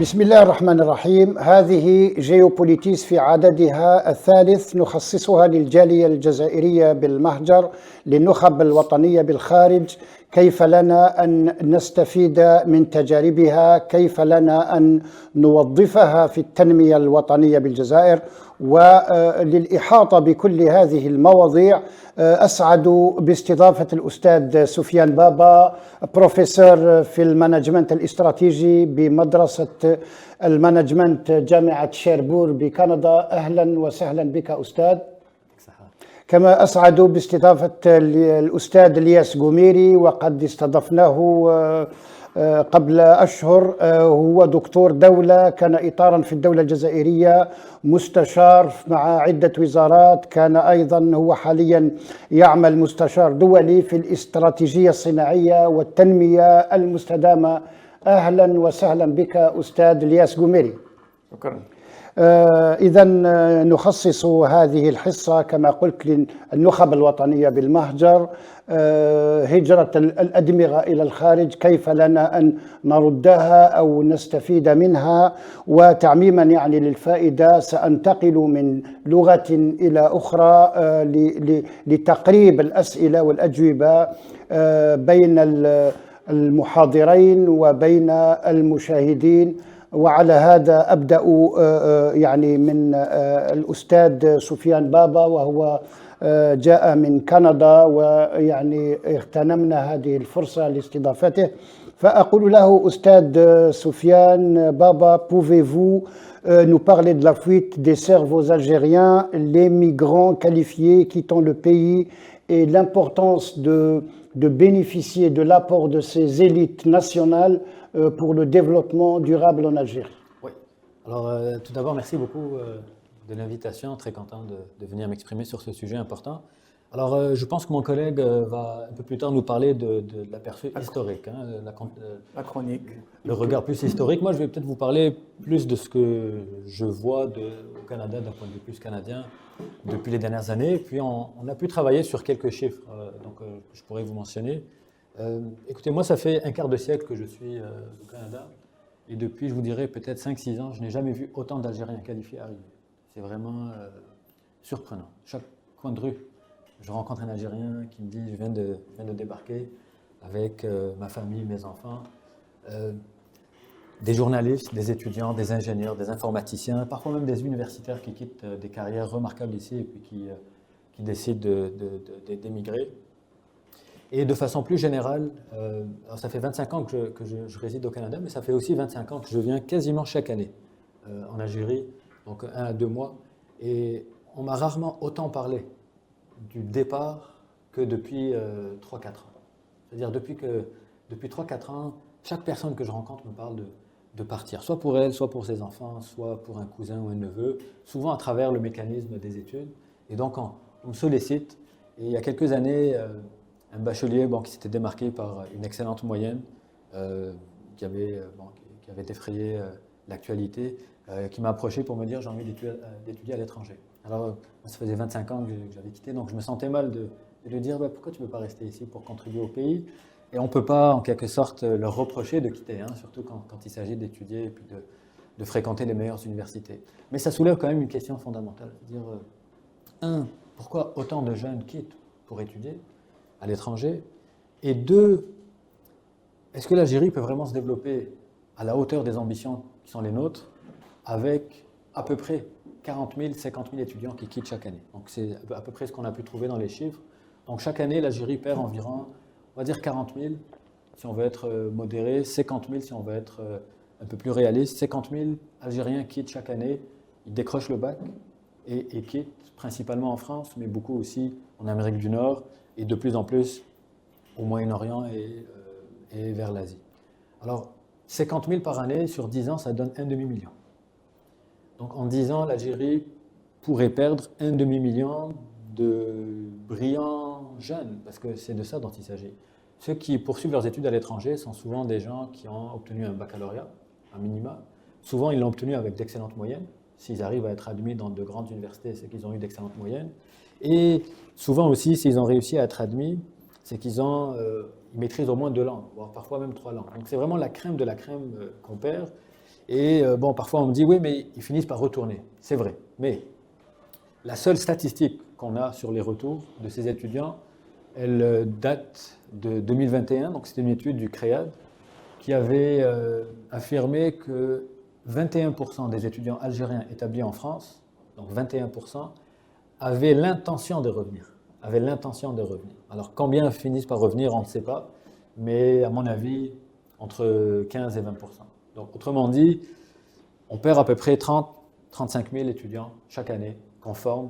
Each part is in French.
بسم الله الرحمن الرحيم. هذه جيوبوليتيس في عددها الثالث نخصصها للجالية الجزائرية بالمهجر، للنخب الوطنية بالخارج. كيف لنا أن نستفيد من تجاربها، كيف لنا أن نوظفها في التنمية الوطنية بالجزائر. وللإحاطة بكل هذه المواضيع أسعد باستضافة الأستاذ سفيان بابا، بروفيسور في المانجمنت الاستراتيجي بمدرسة المانجمنت جامعة شيربور بكندا. أهلا وسهلا بك أستاذ. كما أسعد باستضافة الأستاذ الياس قميري، وقد استضفناه قبل أشهر. هو دكتور دولة، كان إطارا في الدولة الجزائرية، مستشار مع عدة وزارات، كان أيضا هو حاليا يعمل مستشار دولي في الاستراتيجية الصناعية والتنمية المستدامة. أهلا وسهلا بك أستاذ الياس قميري. شكرا. إذا نخصص هذه الحصة كما قلت للنخب الوطنية بالمهجر، هجرة الأدمغة إلى الخارج، كيف لنا أن نردها أو نستفيد منها. وتعميما يعني للفائدة سأنتقل من لغة إلى أخرى لتقريب الأسئلة والأجوبة بين المحاضرين وبين المشاهدين. وعلى هذا أبدأ يعني من الأستاذ سفيان بابا، وهو جاء من كندا، ويعني اغتنمنا هذه الفرصة لاستضافته. فأقول له أستاذ سفيان Baba, pouvez-vous nous parler de la fuite des cerveaux algériens, les migrants qualifiés quittant le pays et l'importance de bénéficier de l'apport de ces élites nationales pour le développement durable en Algérie? Oui. Alors, tout d'abord, merci beaucoup de l'invitation. Très content de venir m'exprimer sur ce sujet important. Alors, je pense que mon collègue va un peu plus tard nous parler de l'aperçu historique, hein, la chronique. Le regard plus historique. Moi, je vais peut-être vous parler plus de ce que je vois au Canada, d'un point de vue plus canadien, depuis les dernières années. Puis, on a pu travailler sur quelques chiffres, je pourrais vous mentionner. Écoutez, moi, ça fait un quart de siècle que je suis au Canada. Et depuis, je vous dirais, peut-être 5-6 ans, je n'ai jamais vu autant d'Algériens qualifiés arriver. C'est vraiment surprenant. Chaque coin de rue, je rencontre un Algérien qui me dit « je viens de débarquer avec ma famille, mes enfants ». Des journalistes, des étudiants, des ingénieurs, des informaticiens, parfois même des universitaires qui quittent des carrières remarquables ici et puis qui décident d'émigrer. Et de façon plus générale, alors ça fait 25 ans que je réside au Canada, mais ça fait aussi 25 ans que je viens quasiment chaque année en Algérie, donc 1 à 2 mois. Et on m'a rarement autant parlé du départ que depuis 3-4 ans. C'est-à-dire depuis 3-4 ans, chaque personne que je rencontre me parle de partir, soit pour elle, soit pour ses enfants, soit pour un cousin ou un neveu, souvent à travers le mécanisme des études. Et donc on me sollicite. Et il y a quelques années, un bachelier qui s'était démarqué par une excellente moyenne, qui avait défrayé l'actualité, qui m'a approché pour me dire « j'ai envie d'étudier à l'étranger ». Alors, ça faisait 25 ans que j'avais quitté, donc je me sentais mal de lui dire « pourquoi tu ne veux pas rester ici pour contribuer au pays ?» Et on ne peut pas, en quelque sorte, leur reprocher de quitter, hein, surtout quand il s'agit d'étudier et puis de fréquenter les meilleures universités. Mais ça soulève quand même une question fondamentale, c'est-à-dire, pourquoi autant de jeunes quittent pour étudier à l'étranger? Et 2, est-ce que l'Algérie peut vraiment se développer à la hauteur des ambitions qui sont les nôtres avec à peu près 40 000, 50 000 étudiants qui quittent chaque année? Donc c'est à peu près ce qu'on a pu trouver dans les chiffres. Donc chaque année, l'Algérie perd environ, on va dire 40 000 si on veut être modéré, 50 000 si on veut être un peu plus réaliste. 50 000 Algériens quittent chaque année, ils décrochent le bac et quittent principalement en France, mais beaucoup aussi en Amérique du Nord et de plus en plus au Moyen-Orient et vers l'Asie. Alors, 50 000 par année, sur 10 ans, ça donne un demi-million. Donc, en 10 ans, l'Algérie pourrait perdre un demi-million de brillants jeunes, parce que c'est de ça dont il s'agit. Ceux qui poursuivent leurs études à l'étranger sont souvent des gens qui ont obtenu un baccalauréat, un minima. Souvent, ils l'ont obtenu avec d'excellentes moyennes. S'ils arrivent à être admis dans de grandes universités, c'est qu'ils ont eu d'excellentes moyennes. Et souvent aussi, s'ils ont réussi à être admis, c'est qu'ils maîtrisent au moins 2 langues, voire parfois même 3 langues. Donc c'est vraiment la crème de la crème qu'on perd. Et bon, parfois on me dit, oui, mais ils finissent par retourner. C'est vrai. Mais la seule statistique qu'on a sur les retours de ces étudiants, elle date de 2021, donc c'était une étude du CREAD qui avait affirmé que 21% des étudiants algériens établis en France, donc 21%, avaient l'intention de revenir. Alors combien finissent par revenir, on ne sait pas, mais à mon avis, entre 15 et 20%. Donc autrement dit, on perd à peu près 30-35 000 étudiants chaque année qu'on forme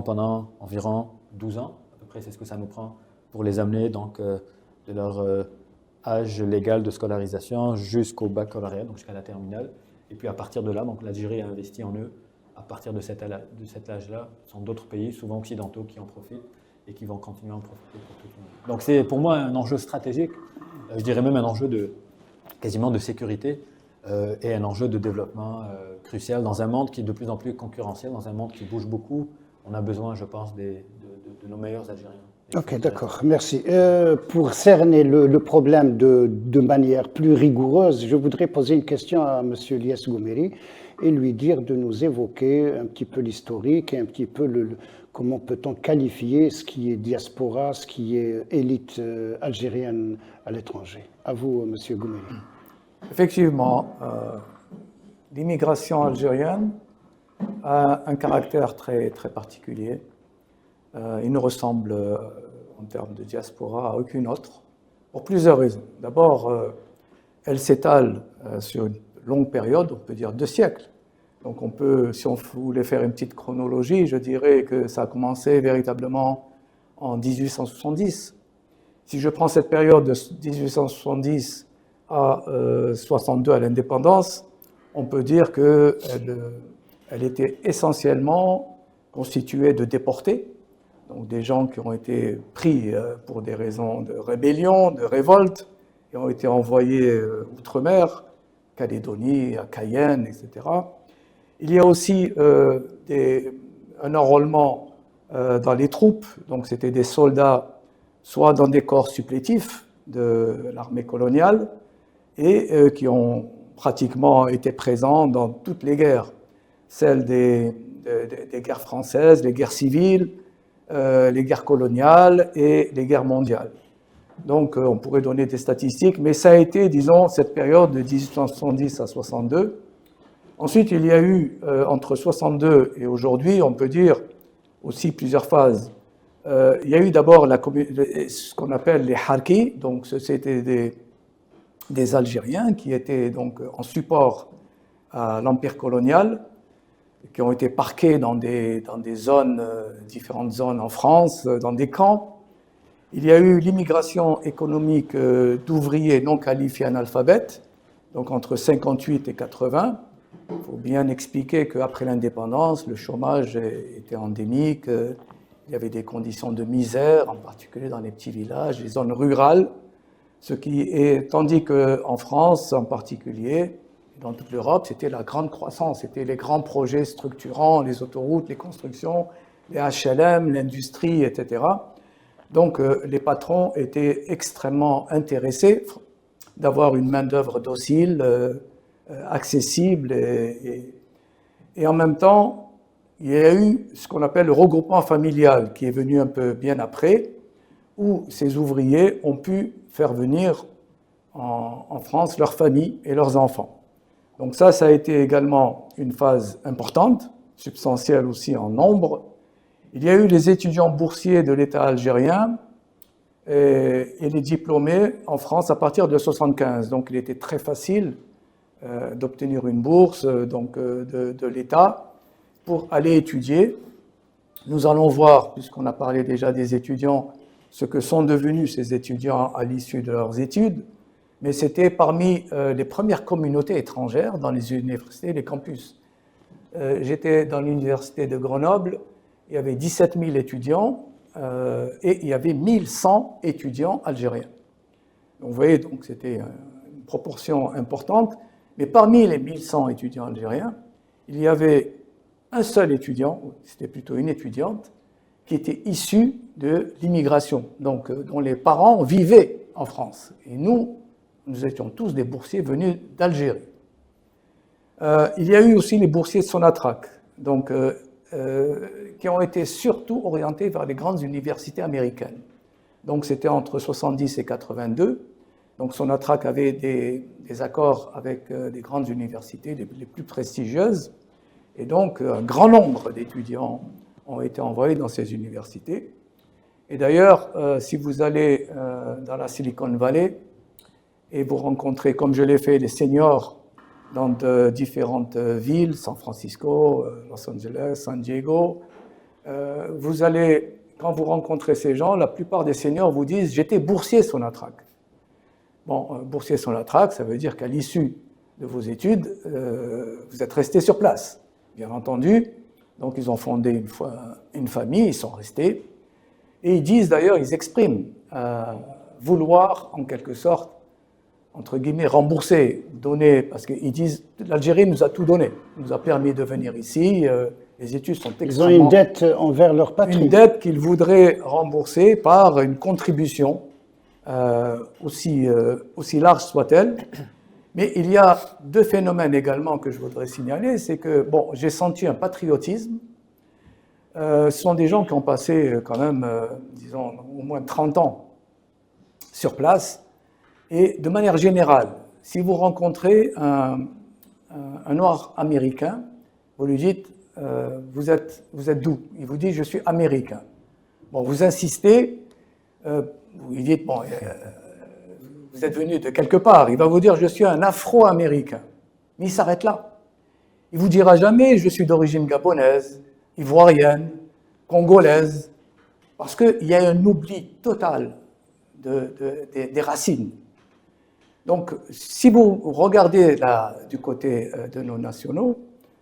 pendant environ 12 ans. À peu près, c'est ce que ça nous prend pour les amener donc, de leur âge légal de scolarisation jusqu'au baccalauréat, donc jusqu'à la terminale. Et puis à partir de là, donc l'Algérie a investi en eux. À partir de cet âge-là, ce sont d'autres pays, souvent occidentaux, qui en profitent et qui vont continuer à en profiter pour toute une vie. Donc c'est pour moi un enjeu stratégique, je dirais même un enjeu quasiment de sécurité et un enjeu de développement crucial dans un monde qui est de plus en plus concurrentiel, dans un monde qui bouge beaucoup. On a besoin, je pense, de nos meilleurs Algériens. Ok, d'accord, merci. Pour cerner le problème de manière plus rigoureuse, je voudrais poser une question à M. Ilyes Goumeiri et lui dire de nous évoquer un petit peu l'historique et un petit peu comment peut-on qualifier ce qui est diaspora, ce qui est élite algérienne à l'étranger. À vous, M. Goumeiri. Effectivement, l'immigration algérienne a un caractère très, très particulier. Il ne ressemble, en termes de diaspora, à aucune autre, pour plusieurs raisons. D'abord, elle s'étale sur une longue période, on peut dire 2 siècles. Donc on peut, si on voulait faire une petite chronologie, je dirais que ça a commencé véritablement en 1870. Si je prends cette période de 1870 à 62 à l'indépendance, on peut dire qu'elle était essentiellement constituée de déportés, donc des gens qui ont été pris pour des raisons de rébellion, de révolte, et ont été envoyés outre-mer, Calédonie, à Cayenne, etc. Il y a aussi un enrôlement dans les troupes, donc c'était des soldats soit dans des corps supplétifs de l'armée coloniale et qui ont pratiquement été présents dans toutes les guerres, celles des guerres françaises, les guerres civiles, les guerres coloniales et les guerres mondiales. Donc on pourrait donner des statistiques, mais ça a été, disons, cette période de 1870 à 62. Ensuite, il y a eu, entre 62 et aujourd'hui, on peut dire aussi plusieurs phases. Il y a eu d'abord ce qu'on appelle les harkis, donc c'était des Algériens qui étaient donc en support à l'empire colonial, qui ont été parqués dans des zones, différentes zones en France, dans des camps. Il y a eu l'immigration économique d'ouvriers non qualifiés analphabètes, donc entre 58 et 80. Il faut bien expliquer qu'après l'indépendance, le chômage était endémique, il y avait des conditions de misère, en particulier dans les petits villages, les zones rurales, tandis qu'en France en particulier, et dans toute l'Europe, c'était la grande croissance, c'était les grands projets structurants, les autoroutes, les constructions, les HLM, l'industrie, etc. Donc les patrons étaient extrêmement intéressés d'avoir une main-d'œuvre docile, accessible et en même temps, il y a eu ce qu'on appelle le regroupement familial qui est venu un peu bien après, où ces ouvriers ont pu faire venir en France leurs familles et leurs enfants. Donc ça a été également une phase importante, substantielle aussi en nombre. Il y a eu les étudiants boursiers de l'État algérien et les diplômés en France à partir de 1975. Donc il était très facile d'obtenir une bourse de l'État pour aller étudier. Nous allons voir, puisqu'on a parlé déjà des étudiants, ce que sont devenus ces étudiants à l'issue de leurs études, mais c'était parmi les premières communautés étrangères dans les universités et les campus. J'étais dans l'université de Grenoble, il y avait 17 000 étudiants et il y avait 1100 étudiants algériens. Donc, vous voyez, donc c'était une proportion importante. Mais parmi les 1100 étudiants algériens, il y avait un seul étudiant, c'était plutôt une étudiante, qui était issue de l'immigration, donc dont les parents vivaient en France. Et nous étions tous des boursiers venus d'Algérie. Il y a eu aussi les boursiers de Sonatrach, donc, qui ont été surtout orientés vers les grandes universités américaines. Donc c'était entre 70 et 82. Donc Sonatrach avait des accords avec des grandes universités, les plus prestigieuses. Et donc un grand nombre d'étudiants ont été envoyés dans ces universités. Et d'ailleurs, si vous allez dans la Silicon Valley et vous rencontrez, comme je l'ai fait, les seniors dans de différentes villes, San Francisco, Los Angeles, San Diego, vous allez, quand vous rencontrez ces gens, la plupart des seniors vous disent « j'étais boursier Sonatrach ». Bon, boursier Sonatrach, ça veut dire qu'à l'issue de vos études, vous êtes resté sur place, bien entendu. Donc ils ont fondé une famille, ils sont restés. Et ils disent d'ailleurs, ils expriment vouloir en quelque sorte, entre guillemets, rembourser, donner, parce qu'ils disent l'Algérie nous a tout donné, nous a permis de venir ici, les études sont extrêmement... Ils ont une dette envers leur patrie. Une dette qu'ils voudraient rembourser par une contribution, aussi large soit-elle. Mais il y a deux phénomènes également que je voudrais signaler, c'est que, bon, j'ai senti un patriotisme. Ce sont des gens qui ont passé quand même, disons, au moins 30 ans sur place. Et de manière générale, si vous rencontrez un noir américain, vous lui dites vous êtes d'où? Il vous dit je suis américain. Bon, vous insistez, vous lui dites bon, vous êtes venu de quelque part. Il va vous dire je suis un Afro-américain. Mais il s'arrête là. Il vous dira jamais je suis d'origine gabonaise, ivoirienne, congolaise, parce qu'il y a un oubli total des racines. Donc, si vous regardez là, du côté de nos nationaux,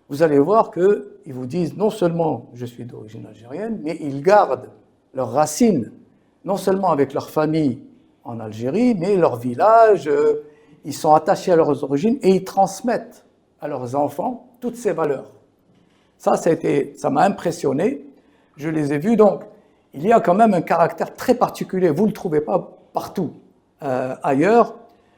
vous allez voir qu'ils vous disent non seulement je suis d'origine algérienne, mais ils gardent leurs racines, non seulement avec leur famille en Algérie, mais leur village, ils sont attachés à leurs origines et ils transmettent à leurs enfants toutes ces valeurs. Ça m'a impressionné, je les ai vus, donc il y a quand même un caractère très particulier, vous ne le trouvez pas partout ailleurs,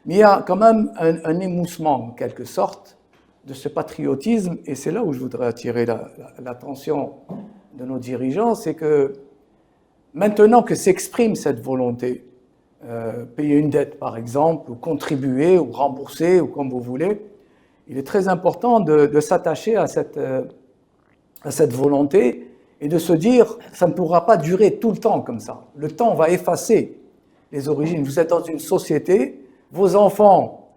mais il y a quand même un émoussement, en quelque sorte, de ce patriotisme, et c'est là où je voudrais attirer l'attention de nos dirigeants, c'est que maintenant que s'exprime cette volonté, payer une dette par exemple, ou contribuer, ou rembourser, ou comme vous voulez, il est très important de s'attacher à cette volonté et de se dire, ça ne pourra pas durer tout le temps comme ça. Le temps va effacer les origines. Vous êtes dans une société, vos enfants,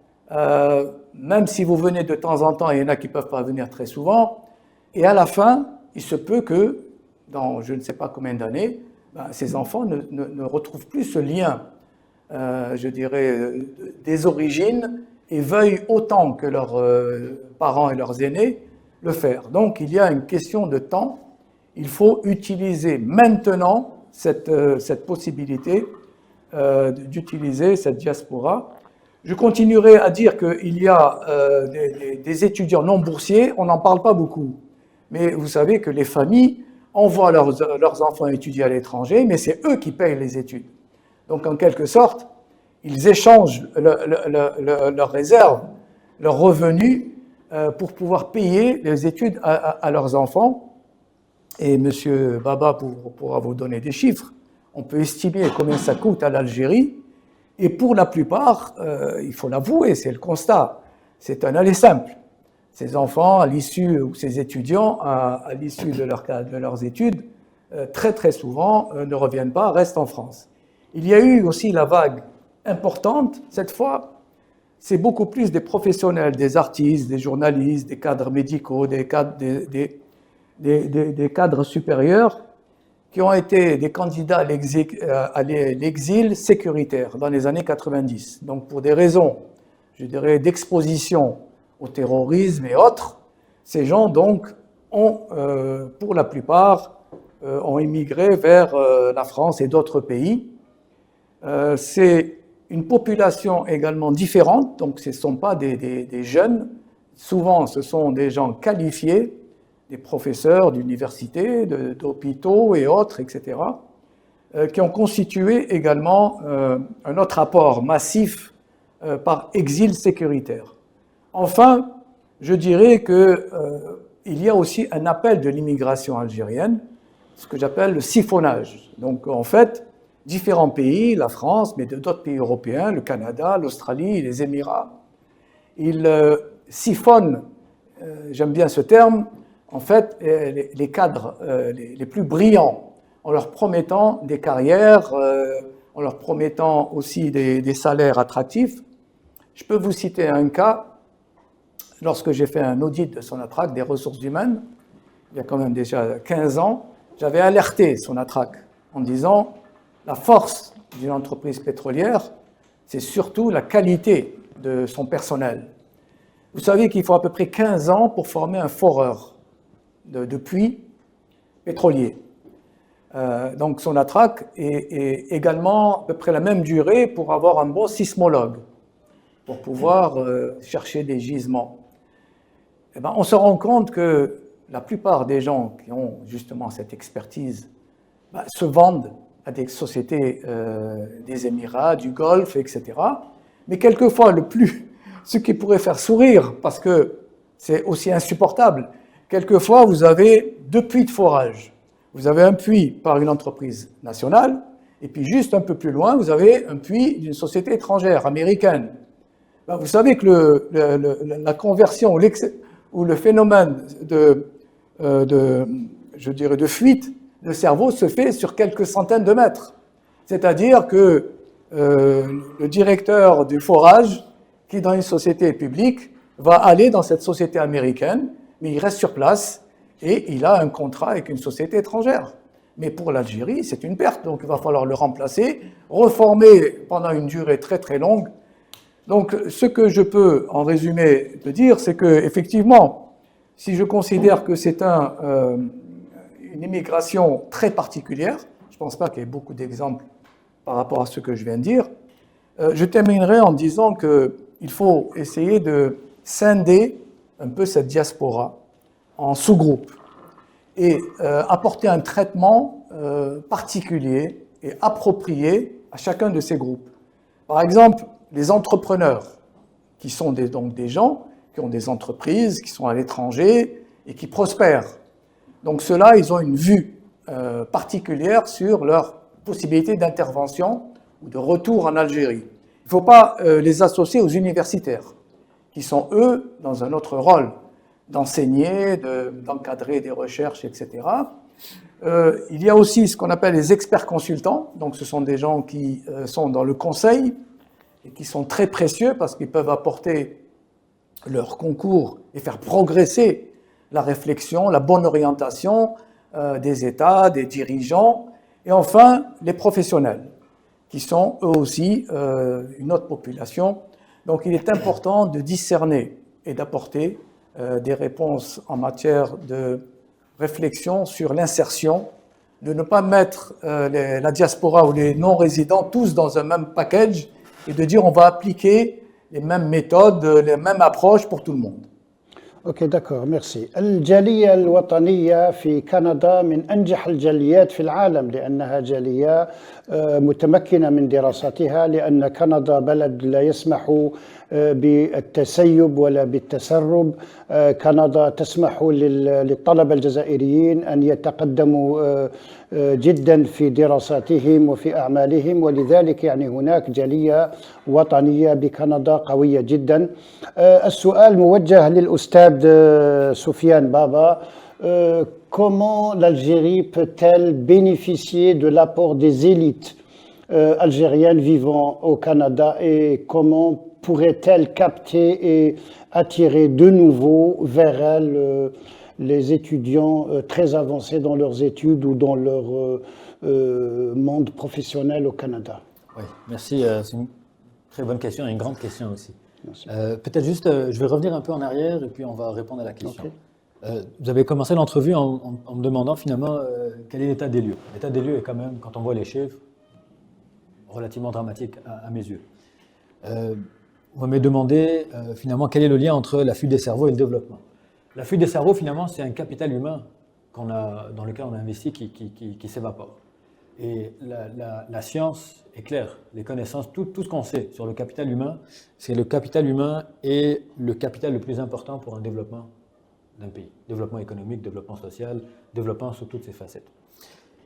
même si vous venez de temps en temps, il y en a qui ne peuvent pas venir très souvent, et à la fin, il se peut que, dans je ne sais pas combien d'années, ces enfants ne retrouvent plus ce lien, je dirais, des origines, et veuillent autant que leurs parents et leurs aînés le faire. Donc il y a une question de temps, il faut utiliser maintenant cette possibilité d'utiliser cette diaspora. Je continuerai à dire qu'il y a des étudiants non boursiers, on n'en parle pas beaucoup. Mais vous savez que les familles envoient leurs enfants étudier à l'étranger, mais c'est eux qui payent les études. Donc en quelque sorte, ils échangent leurs réserves, leurs revenus pour pouvoir payer les études à leurs enfants. Et M. Baba pourra vous donner des chiffres. On peut estimer combien ça coûte à l'Algérie. Et pour la plupart, il faut l'avouer, c'est le constat, c'est un aller simple. Ces enfants, à l'issue, ou ces étudiants, à l'issue de leurs études, très très souvent ne reviennent pas, restent en France. Il y a eu aussi la vague importante, cette fois, c'est beaucoup plus des professionnels, des artistes, des journalistes, des cadres médicaux, des cadres supérieurs, qui ont été des candidats à l'exil sécuritaire dans les années 90. Donc pour des raisons, je dirais, d'exposition au terrorisme et autres, ces gens donc ont, pour la plupart, ont immigré vers la France et d'autres pays. C'est une population également différente, donc ce ne sont pas des jeunes, souvent ce sont des gens qualifiés, des professeurs d'universités, d'hôpitaux et autres, etc., qui ont constitué également un autre apport massif par exil sécuritaire. Enfin, je dirais que il y a aussi un appel de l'immigration algérienne, ce que j'appelle le siphonnage. Donc en fait, différents pays, la France, mais d'autres pays européens, le Canada, l'Australie, les Émirats, ils siphonnent, j'aime bien ce terme, en fait, les cadres les plus brillants, en leur promettant des carrières, en leur promettant aussi des salaires attractifs. Je peux vous citer un cas. Lorsque j'ai fait un audit de Sonatrach, des ressources humaines, il y a quand même déjà 15 ans, j'avais alerté Sonatrach en disant la force d'une entreprise pétrolière, c'est surtout la qualité de son personnel. Vous savez qu'il faut à peu près 15 ans pour former un foreur de puits pétroliers. Donc Sonatrach est également à peu près la même durée pour avoir un bon sismologue, pour pouvoir chercher des gisements. Eh bien, on se rend compte que la plupart des gens qui ont justement cette expertise se vendent à des sociétés des Émirats, du Golfe, etc. Mais quelquefois, ce qui pourrait faire sourire, parce que c'est aussi insupportable, quelquefois vous avez 2 puits de forage. Vous avez un puits par une entreprise nationale, et puis juste un peu plus loin, vous avez un puits d'une société étrangère, américaine. Ben, vous savez que la conversion ou le phénomène de fuite de cerveau se fait sur quelques centaines de mètres. C'est-à-dire que le directeur du forage, qui est dans une société publique, va aller dans cette société américaine, mais il reste sur place et il a un contrat avec une société étrangère. Mais pour l'Algérie, c'est une perte, donc il va falloir le remplacer, reformer pendant une durée très très longue. Donc, ce que je peux, en résumé, te dire, c'est qu'effectivement, si je considère que c'est une immigration très particulière, je ne pense pas qu'il y ait beaucoup d'exemples par rapport à ce que je viens de dire, je terminerai en disant qu'il faut essayer de scinder un peu cette diaspora en sous-groupes et apporter un traitement particulier et approprié à chacun de ces groupes. Par exemple, les entrepreneurs, qui sont donc des gens qui ont des entreprises, qui sont à l'étranger et qui prospèrent. Donc ceux-là, ils ont une vue particulière sur leur possibilité d'intervention ou de retour en Algérie. Il ne faut pas les associer aux universitaires, qui sont, eux, dans un autre rôle, d'enseigner, d'encadrer des recherches, etc. Il y a aussi ce qu'on appelle les experts consultants, donc ce sont des gens qui sont dans le conseil, et qui sont très précieux parce qu'ils peuvent apporter leur concours et faire progresser la réflexion, la bonne orientation des États, des dirigeants, et enfin les professionnels, qui sont eux aussi une autre population. Donc il est important de discerner et d'apporter des réponses en matière de réflexion sur l'insertion, de ne pas mettre la diaspora ou les non-résidents tous dans un même package, et de dire on va appliquer les mêmes méthodes, les mêmes approches pour tout le monde. اوكي دكور ميرسي. الجاليه الوطنيه في كندا من انجح الجاليات في العالم لانها جاليه متمكنه من دراستها، لان كندا بلد لا يسمح بالتسيب ولا بالتسرب. كندا تسمح للطلبه الجزائريين ان يتقدموا جدا في دراساتهم وفي اعمالهم، ولذلك يعني هناك جاليه وطنيه بكندا قويه جدا. السؤال موجه للاستاذ Soufiane Baba. Comment l'Algérie peut-elle bénéficier de l'apport des élites algériennes vivant au Canada, et comment pourrait-elle capter et attirer de nouveau vers elle les étudiants très avancés dans leurs études ou dans leur monde professionnel au Canada? Oui, merci. C'est une très bonne question et une grande question aussi. Peut-être juste, je vais revenir un peu en arrière et puis on va répondre à la question. Okay. Vous avez commencé l'entrevue en me demandant finalement quel est l'état des lieux. L'état des lieux est quand même, quand on voit les chiffres, relativement dramatique à mes yeux. Vous m'avez demandé finalement quel est le lien entre la fuite des cerveaux et le développement. La fuite des cerveaux, finalement, c'est un capital humain dans lequel on a investi qui s'évapore. Et la science est claire, les connaissances, tout ce qu'on sait sur le capital humain, c'est le capital humain est le capital le plus important pour un développement d'un pays. Développement économique, développement social, développement sous toutes ses facettes.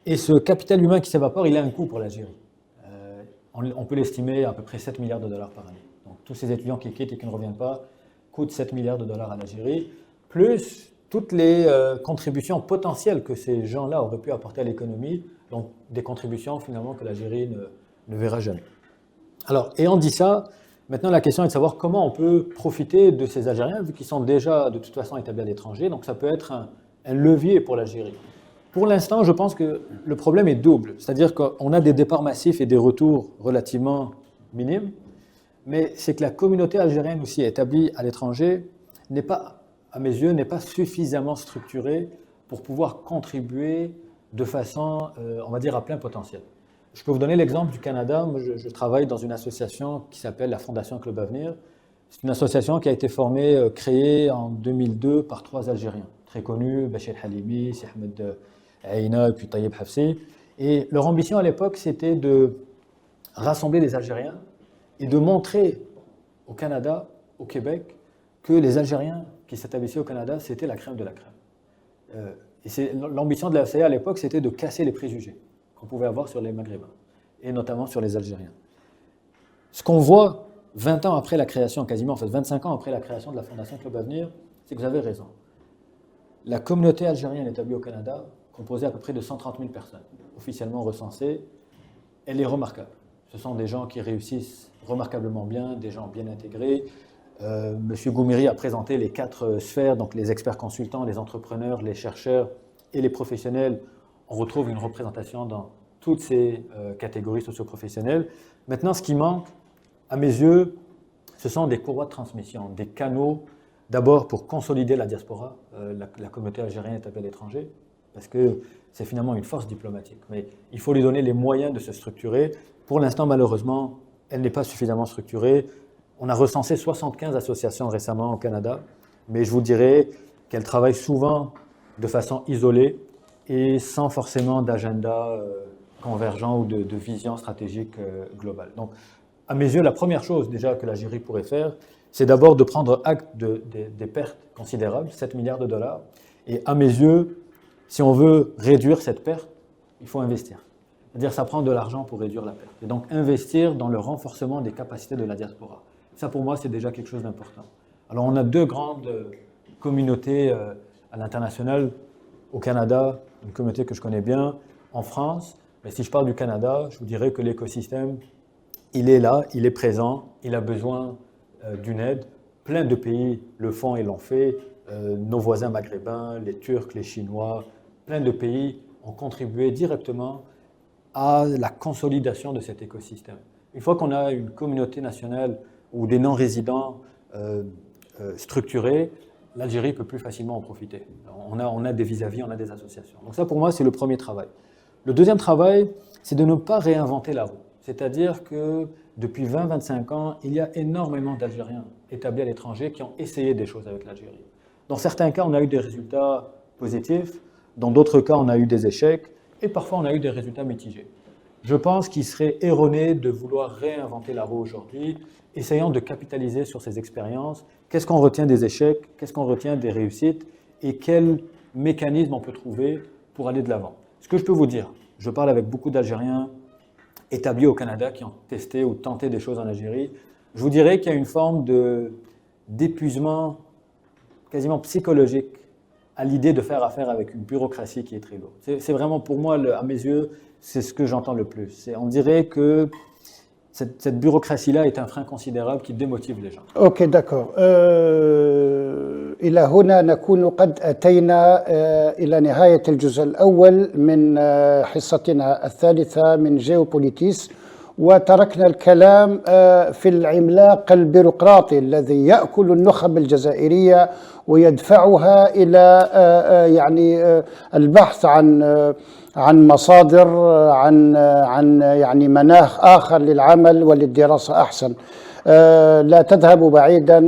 Et ce capital humain qui s'évapore, il a un coût pour l'Algérie. On peut l'estimer à peu près 7 milliards de dollars par année. Donc tous ces étudiants qui quittent et qui ne reviennent pas coûtent 7 milliards de dollars à l'Algérie, plus toutes les contributions potentielles que ces gens-là auraient pu apporter à l'économie, donc des contributions finalement que l'Algérie ne verra jamais. Alors, ayant dit ça, maintenant la question est de savoir comment on peut profiter de ces Algériens, vu qu'ils sont déjà de toute façon établis à l'étranger, donc ça peut être un levier pour l'Algérie. Pour l'instant, je pense que le problème est double, c'est-à-dire qu'on a des départs massifs et des retours relativement minimes, mais c'est que la communauté algérienne aussi établie à l'étranger n'est pas, à mes yeux, n'est pas suffisamment structurée pour pouvoir contribuer de façon, on va dire, à plein potentiel. Je peux vous donner l'exemple du Canada. Moi, je travaille dans une association qui s'appelle la Fondation Club Avenir. C'est une association qui a été formée, créée en 2002 par 3 Algériens très connus, Bachir Halimi, Si Ahmed Aïna et puis Taïeb Hafsi. Et leur ambition à l'époque, c'était de rassembler les Algériens et de montrer au Canada, au Québec, que les Algériens qui s'établissaient au Canada, c'était la crème de la crème. Et l'ambition de la FCA à l'époque, c'était de casser les préjugés qu'on pouvait avoir sur les Maghrébins, et notamment sur les Algériens. Ce qu'on voit 20 ans après la création, quasiment en fait 25 ans après la création de la Fondation Club Avenir, c'est que vous avez raison. La communauté algérienne établie au Canada, composée à peu près de 130 000 personnes, officiellement recensées, elle est remarquable. Ce sont des gens qui réussissent remarquablement bien, des gens bien intégrés. Monsieur Goumiri a présenté les 4 sphères, donc les experts consultants, les entrepreneurs, les chercheurs et les professionnels. On retrouve une représentation dans toutes ces catégories socio-professionnelles. Maintenant, ce qui manque, à mes yeux, ce sont des courroies de transmission, des canaux, d'abord pour consolider la diaspora, la communauté algérienne établie à l'étranger, parce que c'est finalement une force diplomatique. Mais il faut lui donner les moyens de se structurer. Pour l'instant, malheureusement, elle n'est pas suffisamment structurée. On a recensé 75 associations récemment au Canada, mais je vous dirais qu'elles travaillent souvent de façon isolée et sans forcément d'agenda convergent ou de vision stratégique globale. Donc, à mes yeux, la première chose déjà que l'Algérie pourrait faire, c'est d'abord de prendre acte des pertes considérables, 7 milliards de dollars. Et à mes yeux, si on veut réduire cette perte, il faut investir. C'est-à-dire ça prend de l'argent pour réduire la perte. Et donc investir dans le renforcement des capacités de la diaspora. Ça, pour moi, c'est déjà quelque chose d'important. Alors, on a 2 grandes communautés à l'international. Au Canada, une communauté que je connais bien. En France, mais si je parle du Canada, je vous dirais que l'écosystème, il est là, il est présent, il a besoin d'une aide. Plein de pays le font et l'ont fait. Nos voisins maghrébins, les Turcs, les Chinois, plein de pays ont contribué directement à la consolidation de cet écosystème. Une fois qu'on a une communauté nationale ou des non-résidents structurés, l'Algérie peut plus facilement en profiter. On a des vis-à-vis, on a des associations. Donc ça, pour moi, c'est le premier travail. Le deuxième travail, c'est de ne pas réinventer la roue. C'est-à-dire que depuis 20-25 ans, il y a énormément d'Algériens établis à l'étranger qui ont essayé des choses avec l'Algérie. Dans certains cas, on a eu des résultats positifs. Dans d'autres cas, on a eu des échecs. Et parfois, on a eu des résultats mitigés. Je pense qu'il serait erroné de vouloir réinventer la roue aujourd'hui. Essayons de capitaliser sur ces expériences. Qu'est-ce qu'on retient des échecs? Qu'est-ce qu'on retient des réussites? Et quels mécanismes on peut trouver pour aller de l'avant? Ce que je peux vous dire, je parle avec beaucoup d'Algériens établis au Canada qui ont testé ou tenté des choses en Algérie. Je vous dirais qu'il y a une forme d'épuisement quasiment psychologique à l'idée de faire affaire avec une bureaucratie qui est très lourde. C'est vraiment pour moi, à mes yeux, c'est ce que j'entends le plus. On dirait que cette bureaucratie-là est un frein considérable qui démotive les gens. Ok, d'accord. إلى هنا نكون قد أتينا إلى نهاية الجزء الأول من حصتنا الثالثة من جيوبوليتيس، وتركنا الكلام في العملاق البيروقراطي الذي يأكل النخب الجزائرية ويدفعها إلى يعني البحث عن مصادر، عن يعني مناخ آخر للعمل وللدراسة أحسن. لا تذهبوا بعيدا.